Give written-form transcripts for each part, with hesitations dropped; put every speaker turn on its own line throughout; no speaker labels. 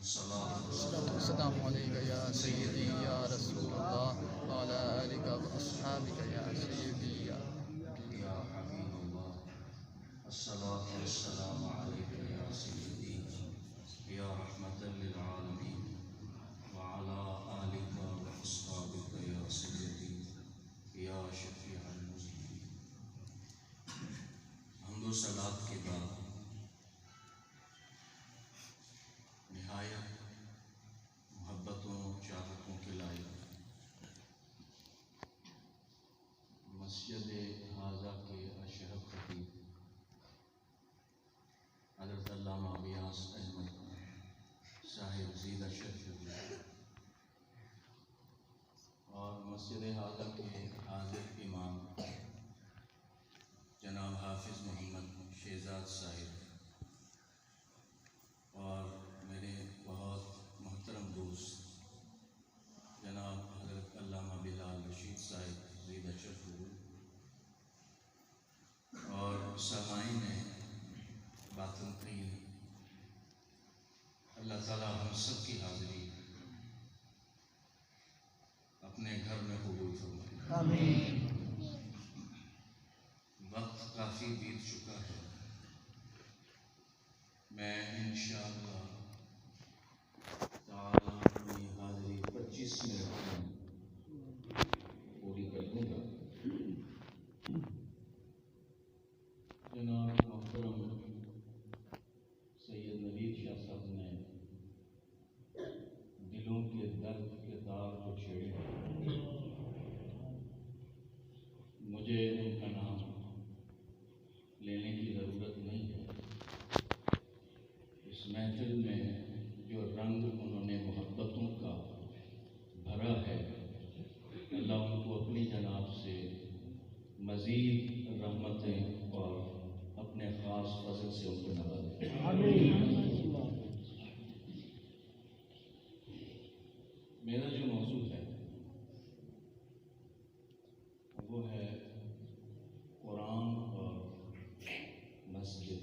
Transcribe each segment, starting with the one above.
السلام علیکم یا سیدی یا رسول اللہ وعلی آلک و اصحابک یا سیدی یا
حبیب اللہ الصلاۃ والسلام علیک یا سیدی یا رحمت للعالمین وعلی آلک و اصحابک یا سیدی یا شفیع المذنبین۔ حمد و صلات کے بعد نہایت محبتوں چاہتوں کے لائق مسجد حاضہ کے اشرف خطیب حضرت علامہ بیاس احمد صاحب زیدہ شرف اور مسجد حاضہ کے حاضر امام جناب حافظ محمد شہزاد صاحب اور میرے بہت محترم دوست جناب حضرت علامہ بلال رشید صاحب زیدہ شرف اور سامعین نے باتیں کی، اللہ تعالیٰ ہم سب کی حاضری اپنے گھر میں قبول فرمائے۔
آمین۔
وقت کافی بیت چکا ہے، میں انشاءاللہ تعالیٰ اپنی حاضری 25 منٹ میں پوری کر دوں گا۔ جناب محترم سید نوید شاہ صاحب نے دلوں کے درد کے تار کو چھیڑے، مجھے ان کا نام لینے کی ضرورت نہیں ہے۔ اس محفل میں جو رنگ انہوں نے محبتوں کا بھرا ہے، اللہ ان کو اپنی جناب سے مزید رحمتیں اور اپنے خاص فضل سے ان کو نوازے۔ میرا جو موضوع ہے وہ ہے قرآن اور مسجد۔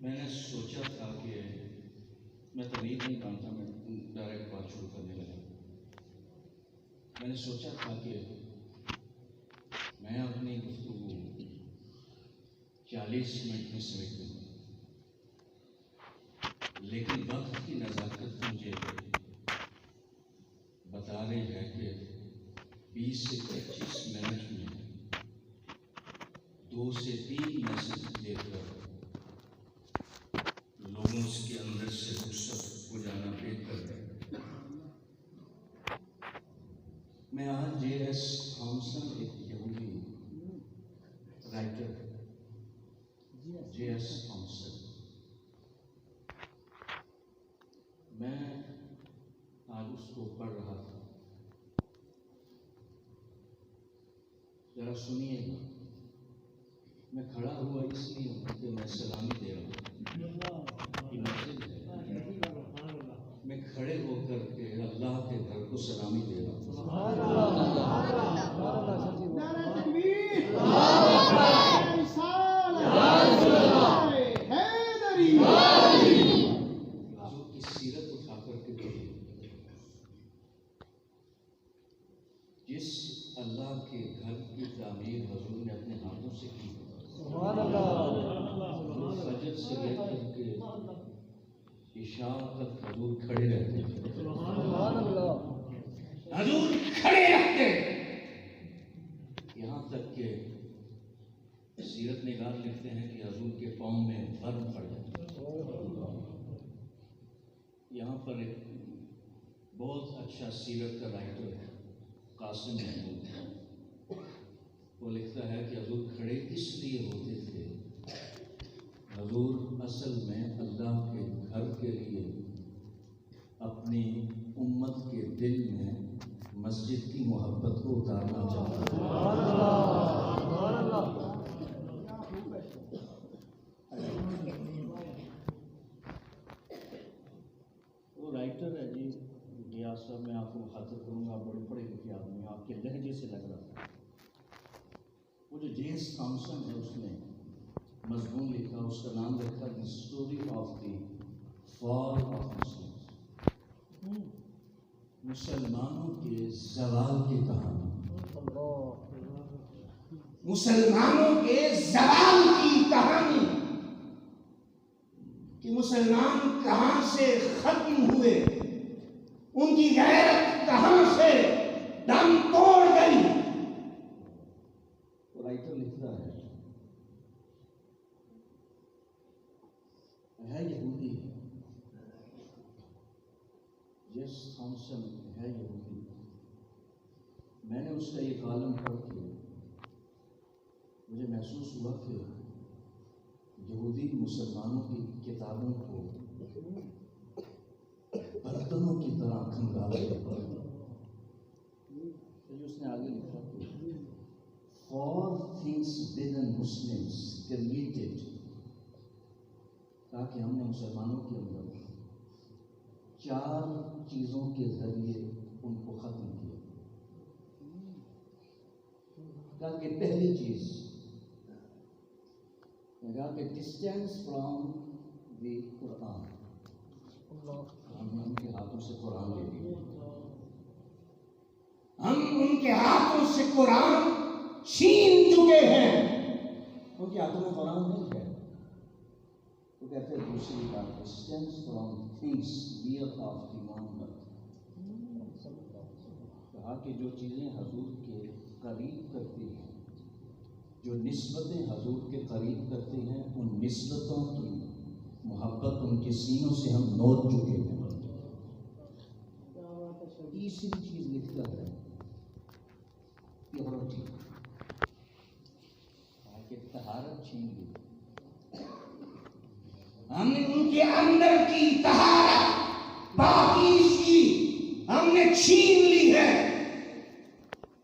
میں نے سوچا تھا کہ میں تمید نہیں جانتا، میں ڈائریکٹ بات شروع کرنے لگا۔ میں نے سوچا تھا کہ میں اپنی گفتگو 40 منٹ میں سمیٹ دوں گا، لیکن وقت کی نزاکت مجھے بتا رہی ہے کہ 20 سے 25 منٹ میں 2 سے 3 میسج دے کر لوگوں کے اندر سے غصہ ہو جانا بہتر ہے۔ میں آج جے ایس تھامسن ایک یہودی رائٹر ہے، جے ایس تھامسن، میں آج اس کو پڑھ رہا تھا، ذرا سنیے گا۔ میں کھڑا ہوا اس لیے ہوں کہ میں سلامی دے رہا ہوں، یہ مسجد ہے، میں کھڑے ہو کر کے اللہ کے گھر کو سلامی دے رہا ہوں۔ حضور کی سیرت اٹھا کر کے دیکھیں، جس اللہ کے گھر کی تعمیر حضور نے اپنے ہاتھوں سے کی، فجر سے لے کر کے عشاء تک حضور کھڑے رہتے تھے، حضور کھڑے رہتے، یہاں تک کہ سیرت نگار لکھتے ہیں کہ حضور کے پاؤں میں ورم پڑ جاتا۔ یہاں پر ایک بہت اچھا سیرت کا رائٹر ہے قاسم محمود، وہ لکھتا ہے کہ حضور کھڑے اس لیے ہوتے تھے، حضور اصل میں اللہ کے گھر کے لیے اپنی امت کے دل میں مسجد کی محبت کو اتارنا چاہتے ہیں۔ وہ رائٹر ہے جی غیاث صاحب، میں آپ کو مخاطب کروں گا، آپ بڑے پڑھے لکھے آدمی، آپ کے لہجے سے لگ رہا تھا۔ وہ جو جیمس تھامسن ہے اس نے مضمون لکھا، اس کا نام رکھا the story of the fall of Muslims, مسلمانوں کے زوال کی کہانی، مسلمانوں کے زوال کی کہانی، کہ مسلمان کہاں سے ختم ہوئے، ان کی غیرت کہاں سے دم توڑ گئی۔ رائٹر لکھتا ہے یہودی، جیس تھامسن ہے یہودی، میں نے اس کا یہ کالم پڑھ کے مجھے محسوس ہوا کہ یہودی مسلمانوں کی کتابوں کو برتنوں کی طرح کھنگالے، اس نے آگے لکھا کہ four things within Muslims created، تاکہ ہم نے مسلمانوں کے اندر 4 چیزوں کے ذریعے ان کو ختم کیا۔ کہا کہ پہلی چیز کہا کہ ڈسٹینس فرام دی قرآن، ہم نے ان کے ہاتھوں سے قرآن لے لیا، ہم ان کے ہاتھوں سے قرآن چھین چکے ہیں، ان کے ہاتھوں میں قرآن نہیں ہے۔ تو کہتے ہیں دوسری بات distance from things dear of the Muhammad, کہا کہ جو چیزیں حضور کے قریب کرتی ہیں، جو نسبتیں حضور کے قریب کرتی ہیں، ان نسبتوں کی محبت ان کے سینوں سے ہم نوچ چکے ہیں۔ تیسری چیز لکھتا ہے پیورٹی، کہ طہارت چھین لی، ہم نے ان کے اندر کی طہارت پاکیزگی ہم نے چھین لی ہے۔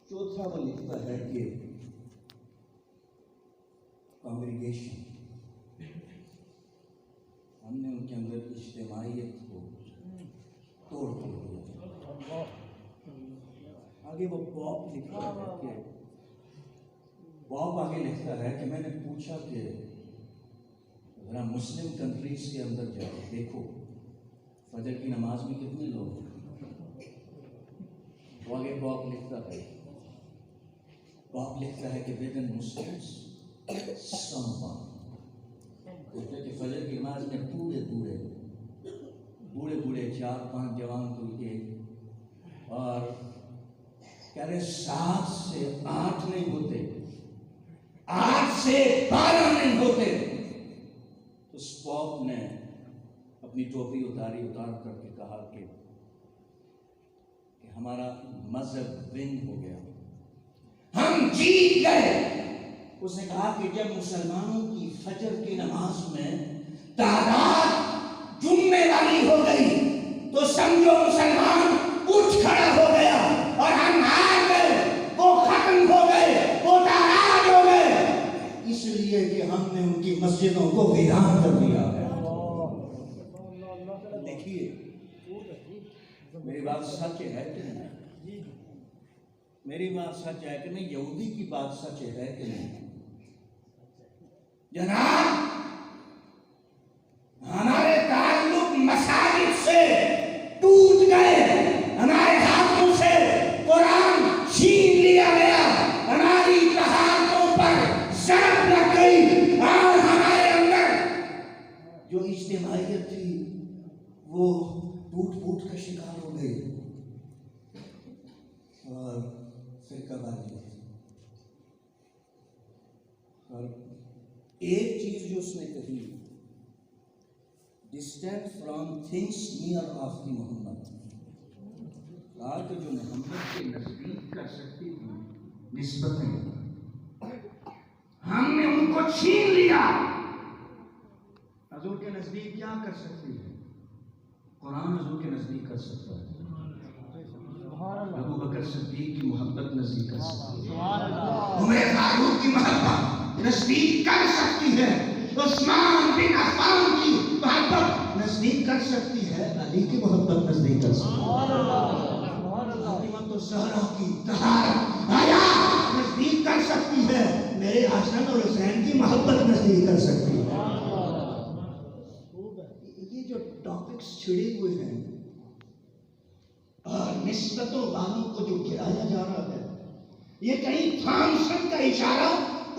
چوتھا وہ لکھتا ہے کہ کانگریگیشن، ہم نے ان کے اندر اجتماعیت کو توڑ دیا۔ آگے وہ پاپ لکھتا ہے کہ پاپ آگے لکھتا ہے کہ میں نے پوچھا کہ ذرا مسلم کنٹریز کے اندر جاؤ دیکھو فجر کی نماز میں کتنے لوگ ہیں۔ تو آگے پاپ لکھتا ہے کہ with in Muslims some one, کہتے کہ فجر کی نماز میں بوڑھے 4-5 جوان کوئی ایک، اور کہہ رہے 7 سے 8 نہیں ہوتے، 8 سے 12 نہیں ہوتے۔ تو اسپاپ نے اپنی ٹوپی اتار کر کے کہا کہ ہمارا مذہب ون ہو گیا، ہم جیت گئے۔ اس نے کہا کہ جب مسلمانوں کی فجر کی نماز میں تعداد جمنے والی ہو گئی تو سمجھو مسلمان اٹھ کھڑا ہو گیا اور ہم ہار گئے، وہ ختم ہو گئے، وہ تاراج ہو گئے، اس لیے کہ ہم نے ان کی مسجدوں کو ویران کر دیا ہے۔ دیکھیے میری بات سچ ہے کہ نہیں، میری بات سچ ہے کہ نہیں، یہودی کی بات سچ ہے کہ نہیں؟ جناب ہمارے تعلق مساجد سے ٹوٹ گئے، ہمارے ہاتھوں سے قرآن چھین لیا گیا، ہماری طہارتوں پر ضرب لگ گئی، اور ہمارے اندر جو اجتماعیت تھی وہ ٹوٹ کا شکار ہو گئی، اور فرقہ بازی۔ اور ایک چیز جو اس نے کہی، distance from things near of the Muhammad, کہا کہ جو محمد کے نزدیک کر سکتی تھی نسبتیں، ہم نے ان کو چھین لیا۔ حضور کے نزدیک کیا کر سکتی ہے؟ قرآن حضور کے نزدیک کر سکتا ہے، ابو بکر صدیق کی محبت نزدیک کر سکتی ہے، عمر فاروق کی محبت نزدیک کر سکتی ہے، عثمان بن عفان کی محبت نزدیک کر سکتی ہے، علی کی محبت نزدیک کر سکتی ہے، فاطمہ الزہرا کی طہارت حیا نزدیک کر سکتی ہے،
میرے حسن اور حسین کی محبت نہیں کر سکتی. یہ جو ٹاپکس چھڑے ہوئے ہیں اور نسبتوں والوں کو جو گرایا جا رہا ہے، یہ کہیں تھامسن کا اشارہ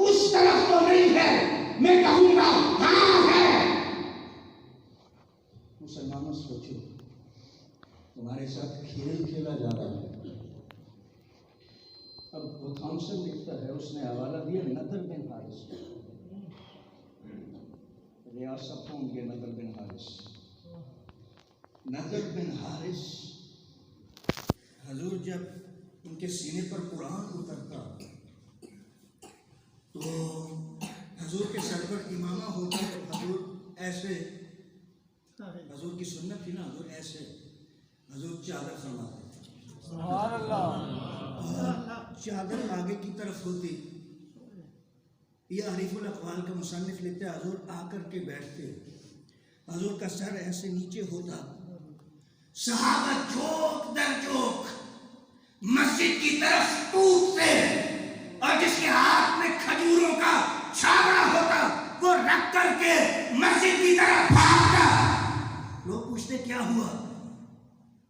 اس طرف تو نہیں ہے. میں کہوں گا ہاں ہے. مسلمانوں سوچو، تمہارے ساتھ کھیل کھیلا جا رہا ہے. اب وہ تھامسن لکھتا ہے، اس نے حوالہ دیا نضر بن حارث، ریاست ہوں گے نضر بن حارث. نضر بن حارث، حضور جب ان کے سینے پر قرآن اترتا تو حضور کے سر پر امامہ ہوتا ہے. حضور ایسے، حضور کی سنت تھی نا، حضور ایسے، حضور چادر فرماتے تھے. سبحان اللہ. اور چادر آگے کی طرف ہوتی. یہ عریف الاقوال کا مصنف لکھتا ہے، حضور آ کر کے بیٹھتے، حضور کا سر ایسے نیچے ہوتا، صحابہ چوک در چوک مسجد کی طرف ٹوٹتے، اور جس کے ہاتھ میں کھجوروں کا چھابڑا ہوتا وہ رکھ کر کے مسجد کی طرف بھاگتا. لوگ پوچھتے کیا ہوا،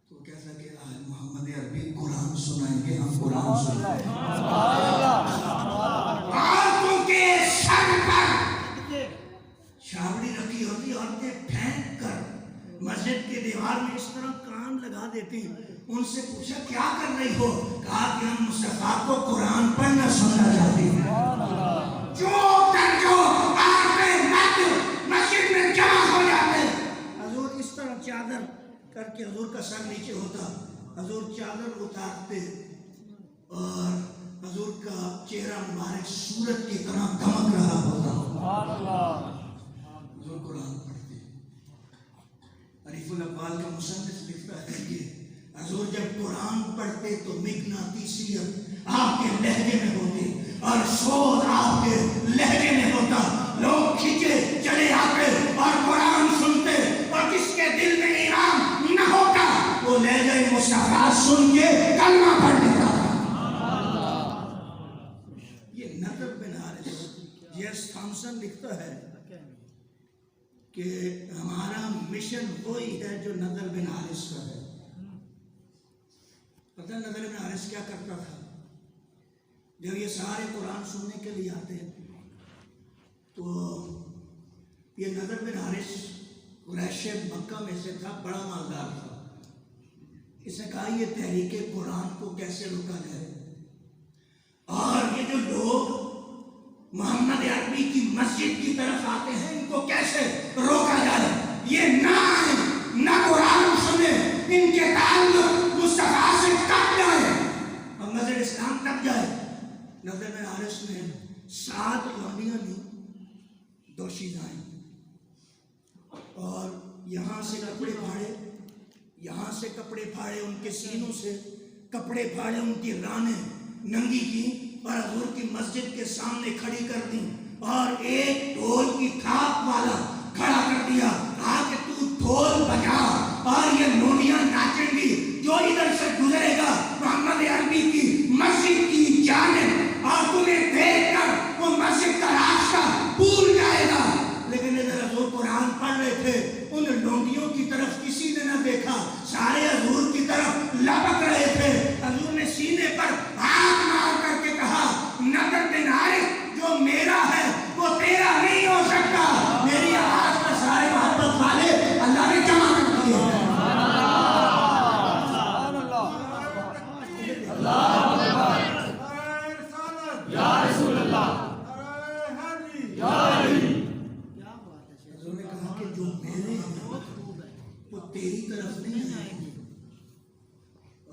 تو کیسا کہ آج محمد عربی قرآن سنائیں گے، ہم قرآن سنائیں گے. عورتوں کے سر پر چھاوڑی رکھی ہوتی، عورتیں پھینک کر مسجد کے دیوار میں اس طرح کان لگا دیتی. ان سے پوچھا کیا کر رہی ہو، کہا کہ ہم مصطفیٰ کو قرآن پڑھنا سننا چاہتے ہیں. جو در جو مسجد میں جمع ہو جاتے. حضور اس طرح چادر کر کے حضور کا سر نیچے ہوتا، حضور چادر اتارتے اور حضور کا چہرہ مبارک سورج کی طرح دمک رہا ہوتا. حضور قرآن پڑھتے. عریف الاقوال کا مصنف لکھتا ہے کہ حضور جب قرآن پڑھتے تو مغناطیسیت آپ کے لہجے میں ہوتی اور شور آپ کے لہجے میں ہوتا. لوگ کھینچے چلے آتے اور قرآن سنتے، اور جس کے دل میں ایمان نہ ہوتا وہ لہجہ مصطفیٰ سن کے کلمہ پڑھ لیتا تھا. یہ نضر بن حارث. جیس تھامسن لکھتا ہے کہ ہمارا مشن وہی ہے جو نضر بن حارث کا ہے. پتہ نضر بن حارث کیا کرتا تھا؟ جب یہ سارے قرآن سننے کے لیے آتے تو یہ نضر بن حارث قریش مکہ میں سے تھا، بڑا مالدار تھا. اس نے کہا یہ تحریک قرآن کو کیسے روکا جائے، اور یہ جو لوگ محمد عربی کی مسجد کی طرف آتے ہیں ان کو کیسے روکا جائے. یہ نہ آئے، نہ قرآن سنے، ان کے تعلق مصطفیٰ سے کٹ جائے اور نظر اسلام تک جائے. نضر بن حارث نے 7 لونڈیاں لی، دوشیزائیں، اور یہاں سے کپڑے پھاڑے، یہاں سے کپڑے پھاڑے، ان کے سینوں سے کپڑے پھاڑے، ان کی رانیں ننگی کی اور حضور کی مسجد کے سامنے کھڑی کر دی، اور ایک ڈھول کی تھاپ والا کھڑا کر دیا. کہا کہ تو ڈھول بجا اور یہ لونڈیاں ناچیں گی، جو ادھر سے گزرے گا محمد عربی کی مسجد کی جانب، اور تمہیں دیکھ کر وہ مسجد کا راستہ بھول جائے گا. لیکن ادھر حضور قرآن پڑھ رہے تھے، ان لونڈیوں کی طرف کسی نے نہ دیکھا، سارے حضور کی طرف لپک رہے تھے. حضور نے سینے پر ہاتھ مار کر کے کہا نضر بن حارث جو میرا ہے وہ تیرا نہیں ہو سکتا. میری آواز پر سارے محبت والے اللہ نے جمع کر دیے. حضور نے کہا کہ جو میرے ہیں وہ تیری طرف نہیں آئیں گے،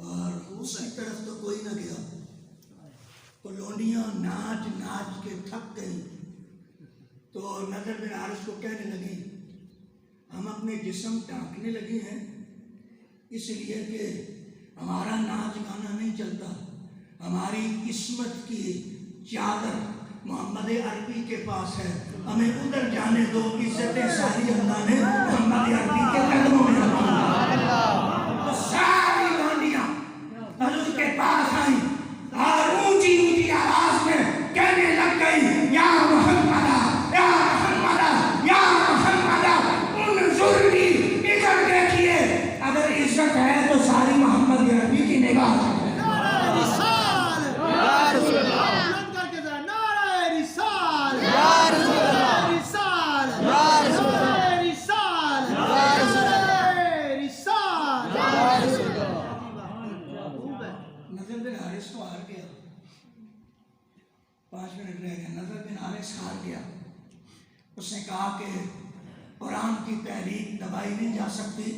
اور اس کی طرف تو کوئی نہ گیا. تو لونڈیاں ناچ ناچ کے تھک گئی تو نضر بن حارث کو کہنے لگی ہم اپنے جسم ڈھانکنے لگے ہیں اس لیے کہ ہمارا ناچ گانا نہیں چلتا، ہماری عصمت کی چادر محمد عربی کے پاس ہے، ہمیں ادھر جانے دو. عزتیں ساری اللہ نے محمد عربی کے قدموں میں رکھی. تو ساری لونڈیاں حضور کے پاس آئیں اور اونچی اونچی آواز میں کہنے لگ گئی 5 منٹ رہ گئے. نظر بن حارث ہار گیا. اس نے کہا کہ قرآن کی تحریک دبائی نہیں جا سکتی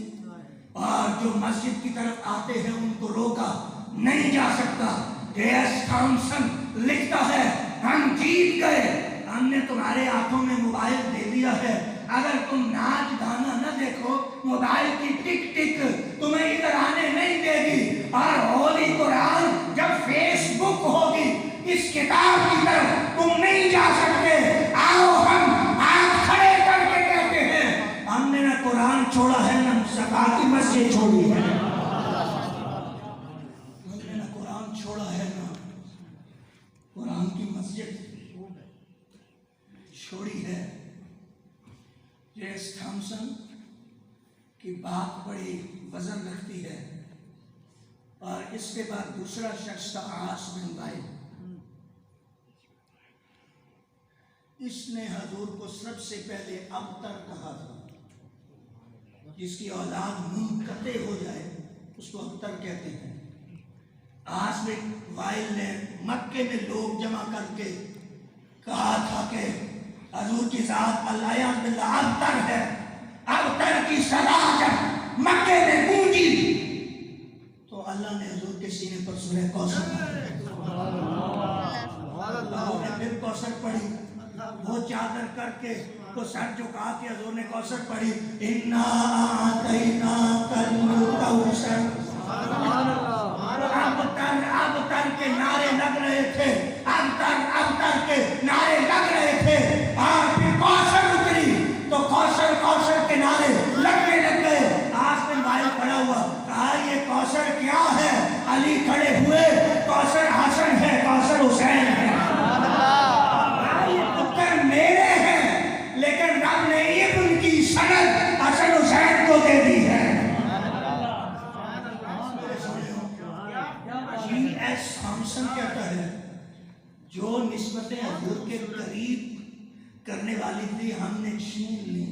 اور جو مسجد کی طرف آتے ہیں ان کو روکا نہیں جا سکتا. ایس تھامسن لکھتا ہے ہم جیت گئے, ہم نے تمہارے ہاتھوں میں موبائل دے دیا ہے, اگر تم ناچ گانا نہ دیکھو موبائل کی ٹک ٹک تمہیں ادھر آنے نہیں دے گی, اور ہولی قرآن جب فیس بک ہوگی اس کتاب کی طرف تم نہیں جا سکتے. آؤ ہم ہاتھ کھڑے کر کے کہتے ہیں ہم نے نہ قرآن چھوڑا ہے نہ مصطفیٰ کی مسجد چھوڑی ہے. ہم نے نہ قرآن چھوڑا ہے نہ قرآن کی مسجد چھوڑی ہے. جیس تھامسن کی بات بڑی وزن رکھتی ہے. اور اس کے بعد دوسرا شخص تھا عاص بن وائل. اس نے حضور کو سب سے پہلے ابتر کہا تھا. جس کی اولاد منقطع ہو جائے اس کو ابتر کہتے ہیں. عاص بن وائل نے مکے میں لوگ جمع کر کے کہا تھا کہ حضور کی ذات اللہ باللہ ابتر ہے. ابتر کی صدا جب مکے میں گونجی تو اللہ نے حضور کے سینے پر سورہ کوثر پھر کوثر پڑھی. وہ چادر کر کے وہ سر جھکا کے حضور نے کوثر پڑھی. اِنَّا أَعْطَيْنَاكَ الْكَوْثَرَ. ابتر کے نعرے لگ رہے تھے, ابتر کے نعرے لگ رہے تھے. اور پھر کوثر اتری تو کوثر کے نعرے لگنے لگ گئے. عاص بن وائل کھڑا ہوا, کہا یہ کوثر کیا ہے؟ علی کھڑے ہوئے, کوثر حسن ہے, کوثر حسین ہے. یہ پتر میرے ہیں لیکن رب نے ابن کی سند حسن حسین کو دے دی ہے. ایس تھامسن کہتا ہے جو نسبتیں حضور کے قریب کرنے والی تھی ہم نے چھین لی.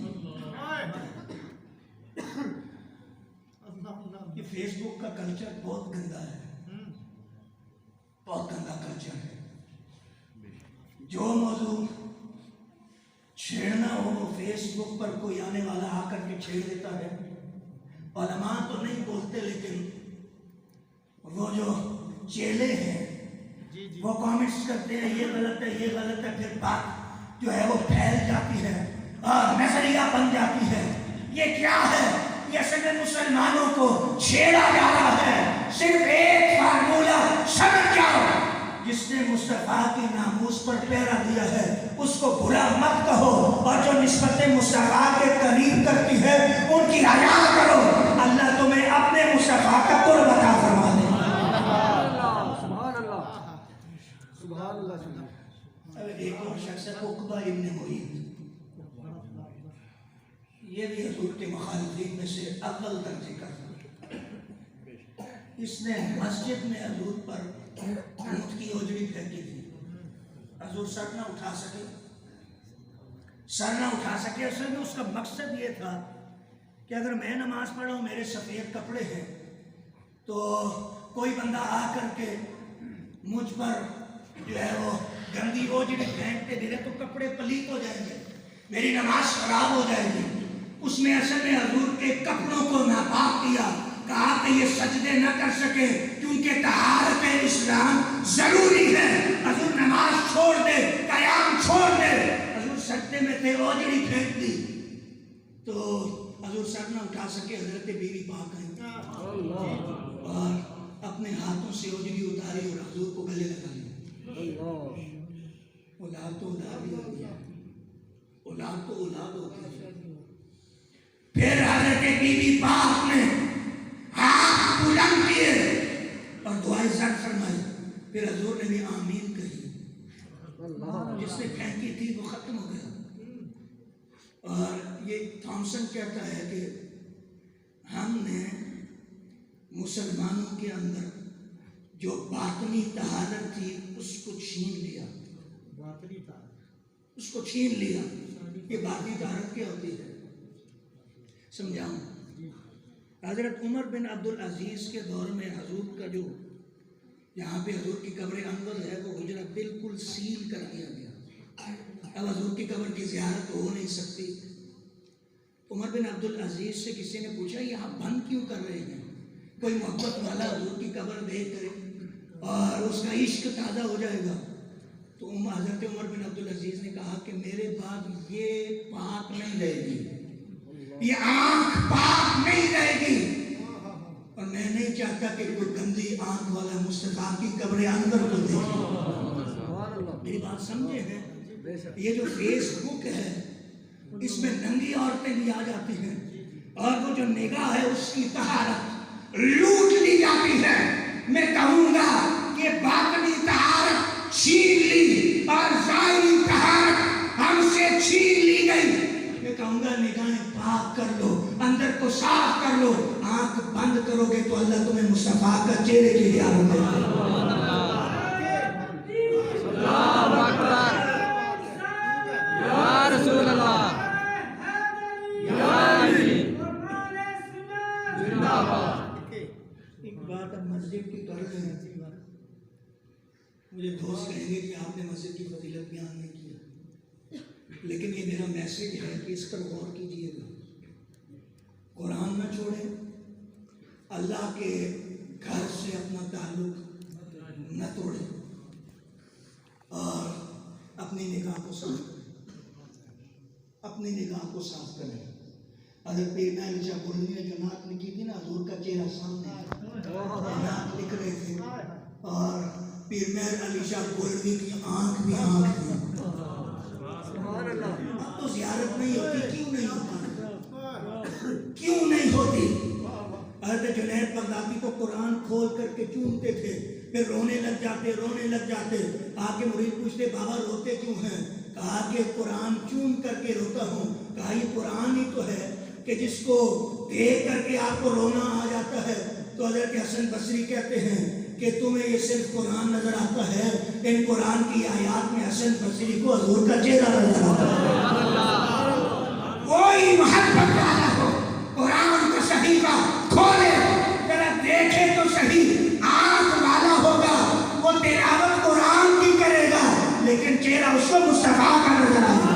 یہ فیس بک کا کلچر بہت گندا ہے, بہت گندا کلچر ہے. جو موضوع چھیڑنا ہو وہ فیس بک پر کوئی آنے والا آ کر کے چھیڑ دیتا ہے. علماء تو نہیں بولتے لیکن وہ جو چیلے ہیں وہ کامنٹس کرتے ہیں یہ غلط ہے یہ غلط ہے. پھر بات جو ہے وہ پھیل جاتی ہے اور نظریہ بن جاتی ہے. یہ کیا ہے؟ یہ سب مسلمانوں کو چھیڑا جا رہا ہے. صرف ایک فارمولہ سمجھ جاؤ, جس نے مصطفیٰ کی ناموس پر پہرا دیا ہے اس کو برا مت کہو, اور جو نسبتیں مصطفیٰ کے قریب کرتی ہے ان کی حیا کرو. اللہ تمہیں اپنے مصطفیٰ کا قرب عطا فرما دے. ایک اور شخص ہے عقبہ ابن معیط. یہ بھی حضور کے مخالفین میں سے اول درجے کا تھا. اس نے مسجد میں حضور پر اونٹ کی اوجڑی پھینکی تھی. حضور سر نہ اٹھا سکے. اصل میں اس کا مقصد یہ تھا کہ اگر میں نماز پڑھا ہوں میرے سفید کپڑے ہیں تو کوئی بندہ آ کر کے مجھ پر جو ہے وہ گندی اوجڑی پھینکتے میرے تو کپڑے پلیت ہو جائیں گے, میری نماز خراب ہو جائے گی. اس میں اصل میں حضور کے کپڑوں کو ناپاک کیا, کہا کہ یہ سجدے نہ کر سکے کیونکہ طہارت اسلام ضروری ہے. حضور نماز چھوڑ دے, قیام چھوڑ دے. حضور سجدے میں تھے, اوجڑی پھینک دی تو حضور سر نہ اٹھا سکے. حضرت بیوی پاک آئی اور اپنے ہاتھوں سے اوجڑی اتاری اور حضور کو گلے لگا لیا. اولاد تو اولاد ہی ہوتی ہے, اولاد تو اولاد ہوتی ہے. پھر حضرت بیوی پاک نے ہاتھ بلند کیے اور دعائیں زر فرمائی. پھر حضور نے بھی آمین کہی. جس نے پھینکی تھی وہ ختم ہو گیا. اور یہ تھامسن کہتا ہے کہ ہم نے مسلمانوں کے اندر جو باطنی طہارت تھی اس کو چھین لیا. اس کو چھین لیا. یہ باطنی طہارت کیا ہوتی ہے سمجھاؤں. حضرت عمر بن عبدالعزیز کے دور میں حضور کا جو جہاں پہ حضور کی قبر انور ہے وہ حجرہ بالکل سیل کر دیا گیا، اب حضور کی قبر کی زیارت ہو نہیں سکتی۔ عمر بن عبد العزیز سے کسی نے پوچھا یہاں بند کیوں کر رہے ہیں؟ کوئی محبت والا حضور کی قبر دیکھ کرے اور اس کا عشق تازہ ہو جائے گا۔ تو حضرت عمر بن عبد العزیز نے کہا کہ میرے بعد یہ پاک نہیں رہے گی، یہ آنکھ پاک نہیں رہے گی، اور میں نہیں چاہتا کہ کوئی گندی آنکھ والا مصطفیٰ کی قبر انور کو دیکھے۔ میری بات سمجھے ہیں؟ یہ جو فیس بک ہے اس میں ننگی عورتیں بھی آ جاتی ہیں، اور وہ جو نگاہ ہے اس کی طہارت لوٹ لی جاتی ہے۔ میں کہوں گا کہ باطنی طہارت چھین لی اور ظاہری طہارت ہم سے چھین لی گئی۔ میں کہوں گا نگاہیں پاک کر لو، اندر کو صاف کر لو، آنکھ بند کرو گے تو اللہ تمہیں مصطفیٰ کا چہرے کی زیارت دے گا۔ ایک بات اب مسجد کی طرف ہے، مجھے دوست کہیں گے کہ آپ نے مسجد کی فضیلت بیان نہیں کی، لیکن یہ میرا میسج ہے کہ اس پر غور کیجیے گا۔ قرآن نہ چھوڑیں، اللہ کے گھر سے اپنا تعلق نہ توڑیں، اور اپنی نگاہ کو صاف کریں، اپنی نگاہ کو صاف کریں۔ حضرت پیر علی شاہ بولنی نے جو نعت لکھی تھی نا، حضور کا چہرہ سامنے نعت لکھ رہے تھے، اور پیر مہر علی شاہ بولنی کی آنکھ بھی آنکھ تھی۔ اب تو زیارت نہیں ہوتی، کیوں نہیں ہوتی؟ کیوں نہیں ہوتی؟ حضرت جنید بغدادی کو قرآن کھول کر کے چومتے تھے، پھر رونے لگ جاتے۔ آ کے مرید پوچھتے بابا روتے کیوں ہیں؟ کہا کہ قرآن چوم کر کے روتا ہوں۔ کہا یہ قرآن ہی تو ہے کہ جس کو دیکھ کر کے آپ کو رونا آ جاتا ہے۔ تو حضرت حسن بصری کہتے ہیں کہ تمہیں یہ صرف قرآن نظر آتا ہے، ان قرآن کی آیات میں حسن بصری کو حضور کا چہرہ نظر آتا ہے۔ کوئی محبت والا ہو قرآن کا صحیفہ کھولے، ذرا دیکھے تو صحیح، آنکھ والا ہوگا وہ تلاوت قرآن کی کرے گا، لیکن چہرہ اس کو مصطفیٰ کا نظر آئے گا۔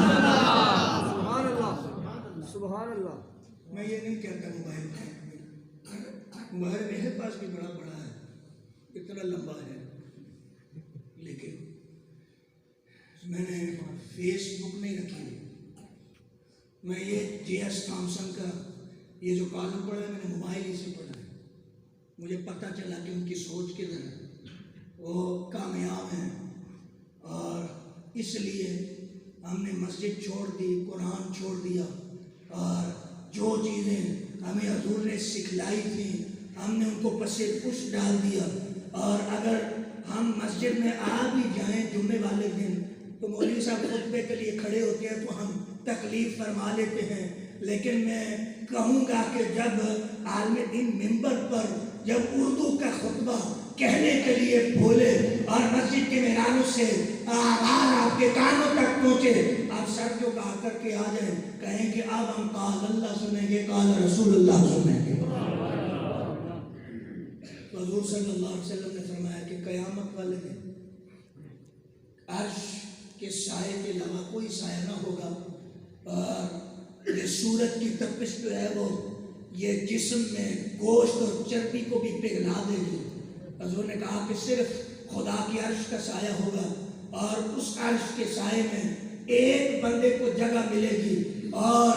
سبحان اللہ۔
میں یہ نہیں کہتا موبائل میرے پاس بھی بڑا ہے، اتنا لمبا ہے، لیکن میں نے فیس بک نہیں رکھی۔ میں یہ جے ایس تھامسن کا یہ جو کالم پڑھا ہے میں نے موبائل ہی سے پڑھا ہے۔ مجھے پتہ چلا کہ ان کی سوچ کدھر ہے، وہ کامیاب ہیں، اور اس لیے ہم نے مسجد چھوڑ دی، قرآن چھوڑ دیا، اور جو چیزیں ہمیں حضور نے سکھلائی تھیں ہم نے ان کو پس پش ڈال دیا۔ اور اگر ہم مسجد میں آ بھی جائیں جمعے والے دن تو مولوی صاحب خطبے کے لیے کھڑے ہوتے ہیں تو ہم تکلیف فرما لیتے ہیں، لیکن میں کہوں گا کہ جب عالم دین ممبر پر جب اردو کا خطبہ کہنے کے لیے بولے اور مسجد کے میناروں سے آواز آپ کے کانوں تک پہنچے، آپ سر جو کہا کر کے آ جائیں، کہیں کہ اب ہم قال اللہ سنیں گے، قال رسول اللہ سنیں گے۔ تو حضور صلی اللہ علیہ وسلم نے فرمایا کہ قیامت والے دن عرش کے سائے کے علاوہ کوئی سایہ نہ ہوگا، اور یہ سورج کی تپش جو ہے وہ یہ جسم میں گوشت اور چربی کو بھی پگھلا دے گی۔ حضور نے کہا کہ صرف خدا کی عرش کا سایہ ہوگا، اور اس عرش کے سائے میں ایک بندے کو جگہ ملے گی اور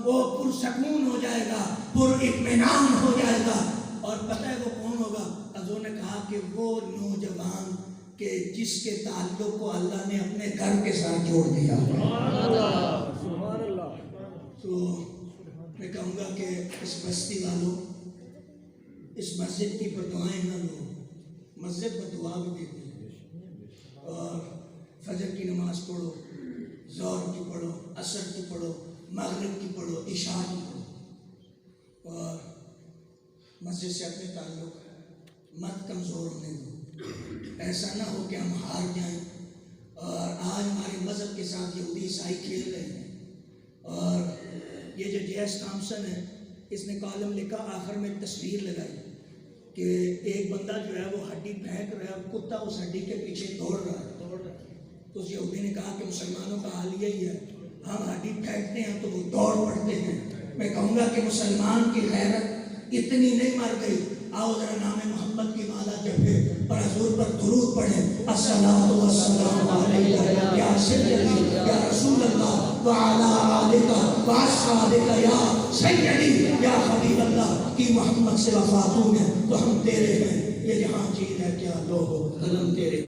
وہ پرسکون ہو جائے گا، پر اطمینان ہو جائے گا۔ اور پتہ ہے وہ کون ہوگا؟ حضور نے کہا کہ وہ نوجوان کہ جس کے تعلق کو اللہ نے اپنے گھر کے ساتھ جوڑ دیا۔ تو میں کہوں گا کہ اس بستی والوں اس مسجد کی بدعائیں نہ لو، مسجد بدعا بھی دیتی ہے، اور فجر کی نماز پڑھو، ظہر کی پڑھو، عصر کی پڑھو، مغرب کی پڑھو، عشاء کی پڑھو، اور مسجد سے اپنے تعلق مت کمزور ہونے دو۔ ایسا نہ ہو کہ ہم ہار جائیں، اور آج ہمارے مذہب کے ساتھ یہودی عیسائی کھیل رہے ہیں۔ اور یہ جو جے ایس تھامسن ہے، اس نے کالم لکھا، آخر میں تصویر لگائی کہ ایک بندہ جو ہے وہ ہڈی پھینک رہا ہے اور کتا اس ہڈی کے پیچھے دوڑ رہا ہے. تو اس یہودی نے کہا کہ مسلمانوں کا حال یہی ہے، ہم ہڈی پھینکتے ہیں تو وہ دوڑ پڑتے ہیں. میں کہوں گا کہ مسلمان کی غیرت اتنی نہیں مر گئی. آؤ ذرا نام محمد کی مالا جپے اور حضور پر درود پڑھیں. الصلاۃ والسلام علیکہ یا سیدی یا رسول اللہ وعلی آلکہ واصحابکہ یا سیدی یا حبیب اللہ کی محمد سے وفاتوں میں تو ہم تیرے ہیں. یہ جہاں چیز ہے کیا لوگو قلم تیرے